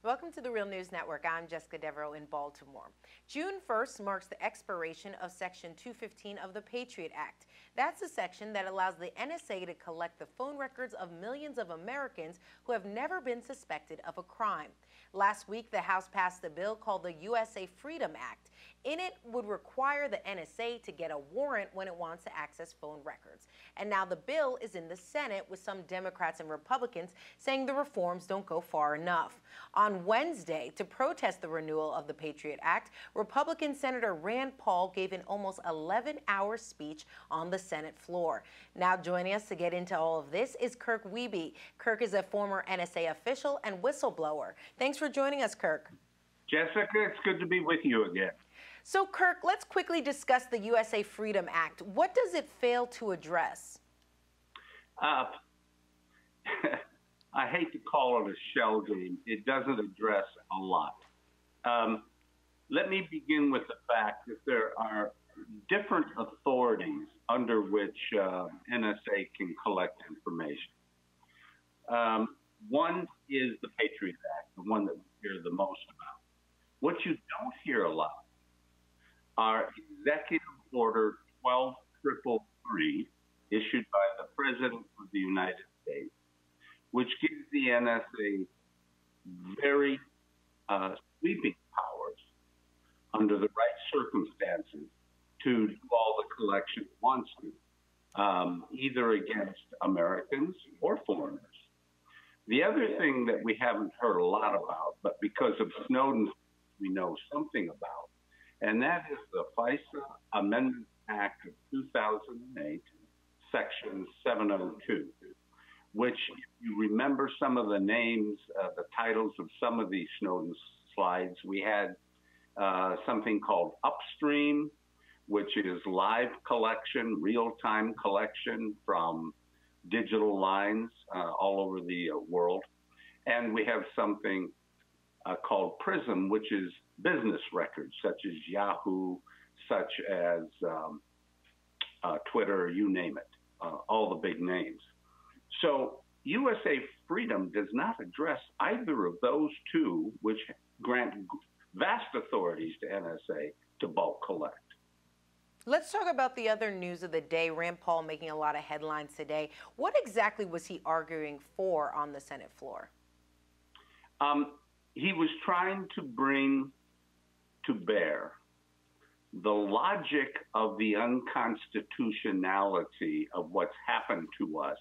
Welcome to the Real News Network. I'm Jessica Devereaux in Baltimore. June 1st marks the expiration of Section 215 of the Patriot Act. That's a section that allows the NSA to collect the phone records of millions of Americans who have never been suspected of a crime. Last week, the House passed a bill called the USA Freedom Act. In it would require the NSA to get a warrant when it wants to access phone records. And now the bill is in the Senate with some Democrats and Republicans saying the reforms don't go far enough. On Wednesday, to protest the renewal of the Patriot Act, Republican Senator Rand Paul gave an almost 11-hour speech on the Senate floor. Now joining us to get into all of this is Kirk Wiebe. Kirk is a former NSA official and whistleblower. Thanks for joining us, Kirk. Jessica, it's good to be with you again. So, Kirk, let's quickly discuss the USA Freedom Act. What does it fail to address? I hate to call it a shell game. It doesn't address a lot. Let me begin with the fact that there are different authorities under which NSA can collect information. One is the Patriot Act, the one that we hear the most about. What you don't hear a lot are Executive Order 12333, issued by the President of the United States, which gives the NSA very sweeping powers under the right circumstances to do all the collection it wants to, either against Americans or foreigners. The other thing that we haven't heard a lot about, but because of Snowden, we know something about, and that is the FISA Amendment Act of 2008, Section 702, which, if you remember some of the names, the titles of some of these Snowden slides, we had something called Upstream, which is live collection, real-time collection from digital lines all over the world. And we have something called PRISM, which is business records, such as Yahoo, such as Twitter, you name it, all the big names. So USA Freedom does not address either of those two, which grant vast authorities to NSA to bulk collect. Let's talk about the other news of the day. Rand Paul making a lot of headlines today. What exactly was he arguing for on the Senate floor? He was trying to bring to bear the logic of the unconstitutionality of what's happened to us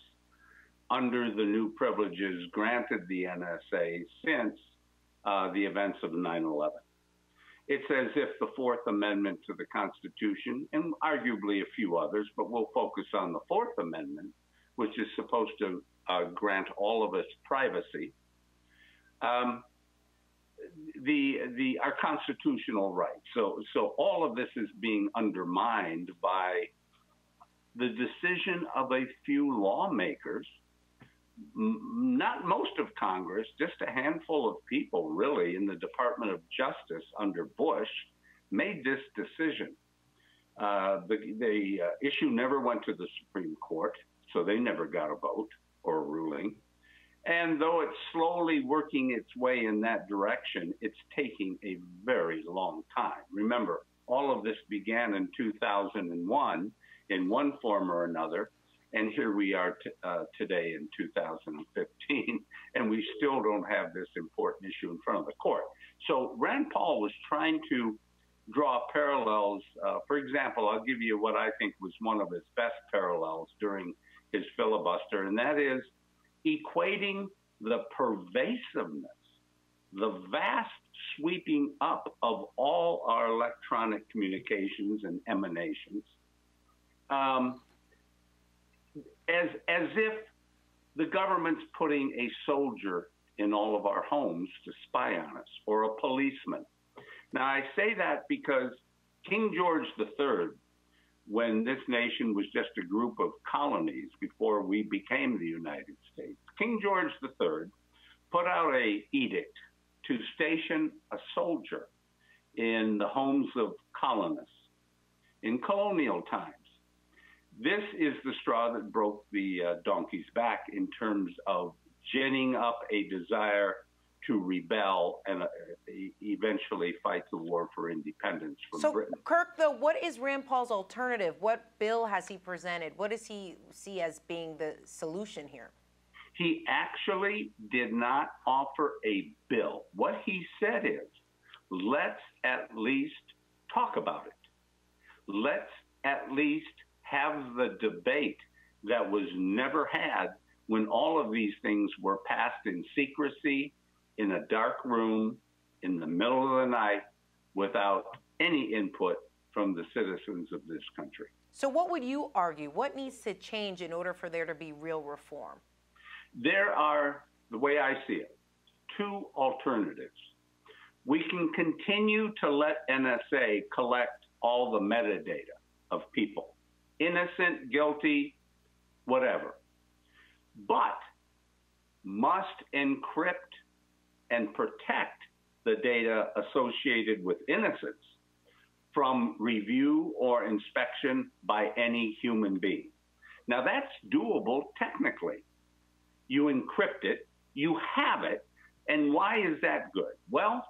under the new privileges granted the NSA since the events of 9/11. It's as if the Fourth Amendment to the Constitution, and arguably a few others, but we'll focus on the Fourth Amendment, which is supposed to grant all of us privacy, our constitutional rights. So all of this is being undermined by the decision of a few lawmakers, not most of Congress, just a handful of people really in the Department of Justice under Bush made this decision. The issue never went to the Supreme Court, so they never got a vote or a ruling. And though it's slowly working its way in that direction, it's taking a very long time. Remember, all of this began in 2001 in one form or another, and here we are today in 2015, and we still don't have this important issue in front of the court. So Rand Paul was trying to draw parallels. For example, I'll give you what I think was one of his best parallels during his filibuster, and that is equating the pervasiveness, the vast sweeping up of all our electronic communications and emanations, as if the government's putting a soldier in all of our homes to spy on us, or a policeman. Now, I say that because King George III, when this nation was just a group of colonies before we became the United States, King George III put out an edict to station a soldier in the homes of colonists in colonial times. This is the straw that broke the donkey's back in terms of ginning up a desire to rebel and eventually fight the war for independence from So, Britain. Kirk, though, what is Rand Paul's alternative? What bill has he presented? What does he see as being the solution here? He actually did not offer a bill. What he said is, let's at least talk about it. Let's at least have the debate that was never had when all of these things were passed in secrecy, in a dark room, in the middle of the night, without any input from the citizens of this country. So what would you argue? What needs to change in order for there to be real reform? There are, the way I see it, two alternatives. We can continue to let NSA collect all the metadata of people, innocent, guilty, whatever, but must encrypt and protect the data associated with innocence from review or inspection by any human being. Now, that's doable technically. You encrypt it, you have it, and why is that good? Well,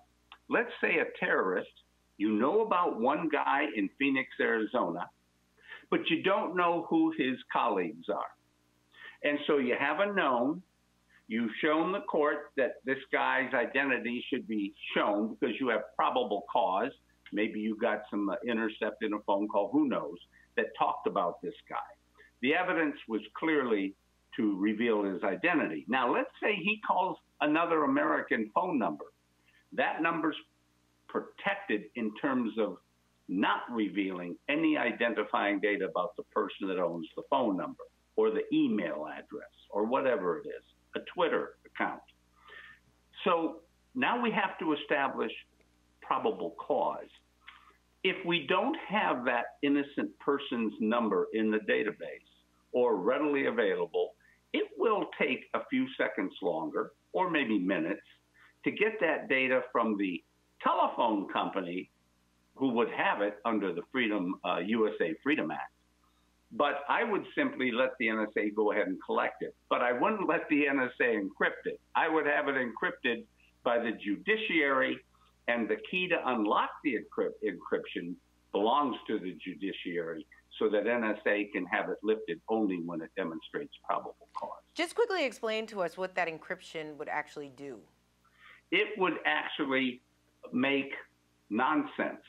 let's say a terrorist, you know about one guy in Phoenix, Arizona, but you don't know who his colleagues are. And so you have a known, you've shown the court that this guy's identity should be shown because you have probable cause. Maybe you got some intercept in a phone call, who knows, that talked about this guy. The evidence was clearly to reveal his identity. Now, let's say he calls another American phone number. That number's protected in terms of not revealing any identifying data about the person that owns the phone number or the email address or whatever it is, a Twitter account. So now we have to establish probable cause. If we don't have that innocent person's number in the database or readily available, it will take a few seconds longer, or maybe minutes, to get that data from the telephone company who would have it under the USA Freedom Act. But I would simply let the NSA go ahead and collect it. But I wouldn't let the NSA encrypt it. I would have it encrypted by the judiciary, and the key to unlock the encryption belongs to the judiciary, so that NSA can have it lifted only when it demonstrates probable cause. Just quickly explain to us what that encryption would actually do. It would actually make nonsense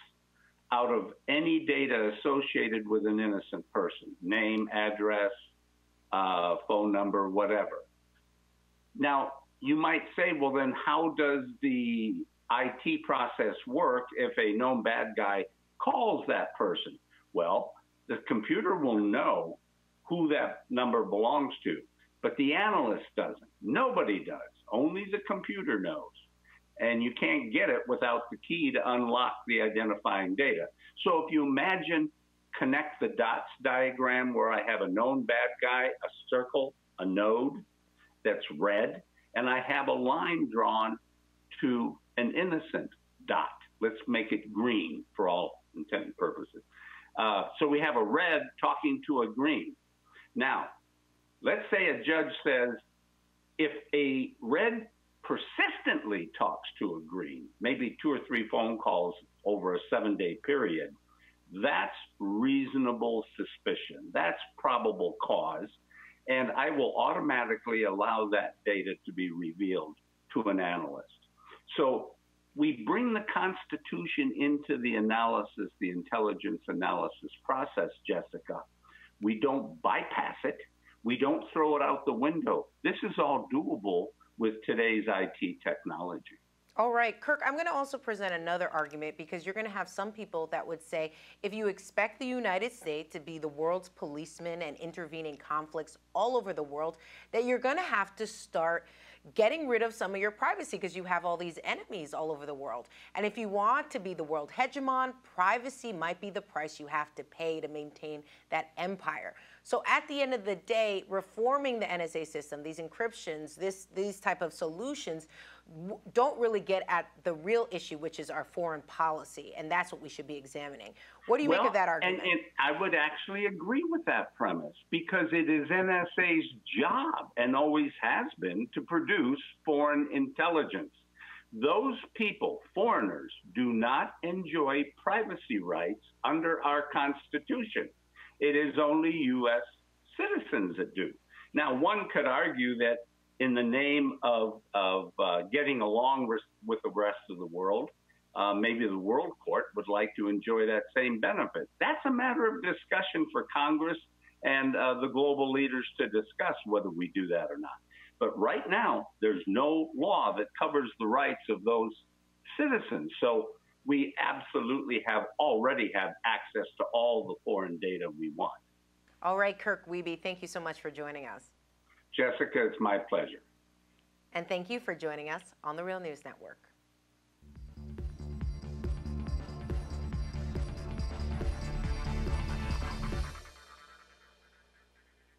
out of any data associated with an innocent person, name, address, phone number, whatever. Now, you might say, well, then how does the IT process work if a known bad guy calls that person? Well, the computer will know who that number belongs to, but the analyst doesn't. Nobody does. Only the computer knows. And you can't get it without the key to unlock the identifying data. So if you imagine connect the dots diagram where I have a known bad guy, a circle, a node that's red, and I have a line drawn to an innocent dot. Let's make it green for all intent and purposes. So we have a red talking to a green. Now, let's say a judge says, if a red persistently talks to a green, maybe 2 or 3 phone calls over a 7-day period, that's reasonable suspicion. That's probable cause. And I will automatically allow that data to be revealed to an analyst. So we bring the Constitution into the analysis, the intelligence analysis process, Jessica. We don't bypass it. We don't throw it out the window. This is all doable with today's IT technology. All right, Kirk, I'm going to also present another argument, because you're going to have some people that would say, if you expect the United States to be the world's policeman and intervene in conflicts all over the world, that you're going to have to start getting rid of some of your privacy, because you have all these enemies all over the world. And if you want to be the world hegemon, privacy might be the price you have to pay to maintain that empire. So at the end of the day, reforming the NSA system, these encryptions, these type of solutions don't really get at the real issue, which is our foreign policy. And that's what we should be examining. What do you make of that argument? And I would actually agree with that premise, because it is NSA's job, and always has been, to produce foreign intelligence. Those people, foreigners, do not enjoy privacy rights under our Constitution. It is only U.S. citizens that do. Now, one could argue that in the name of getting along with the rest of the world, maybe the World Court would like to enjoy that same benefit. That's a matter of discussion for Congress and the global leaders to discuss whether we do that or not. But right now, there's no law that covers the rights of those citizens. So we absolutely already have access to all the foreign data we want. All right, Kirk Wiebe, thank you so much for joining us. Jessica, it's my pleasure. And thank you for joining us on the Real News Network.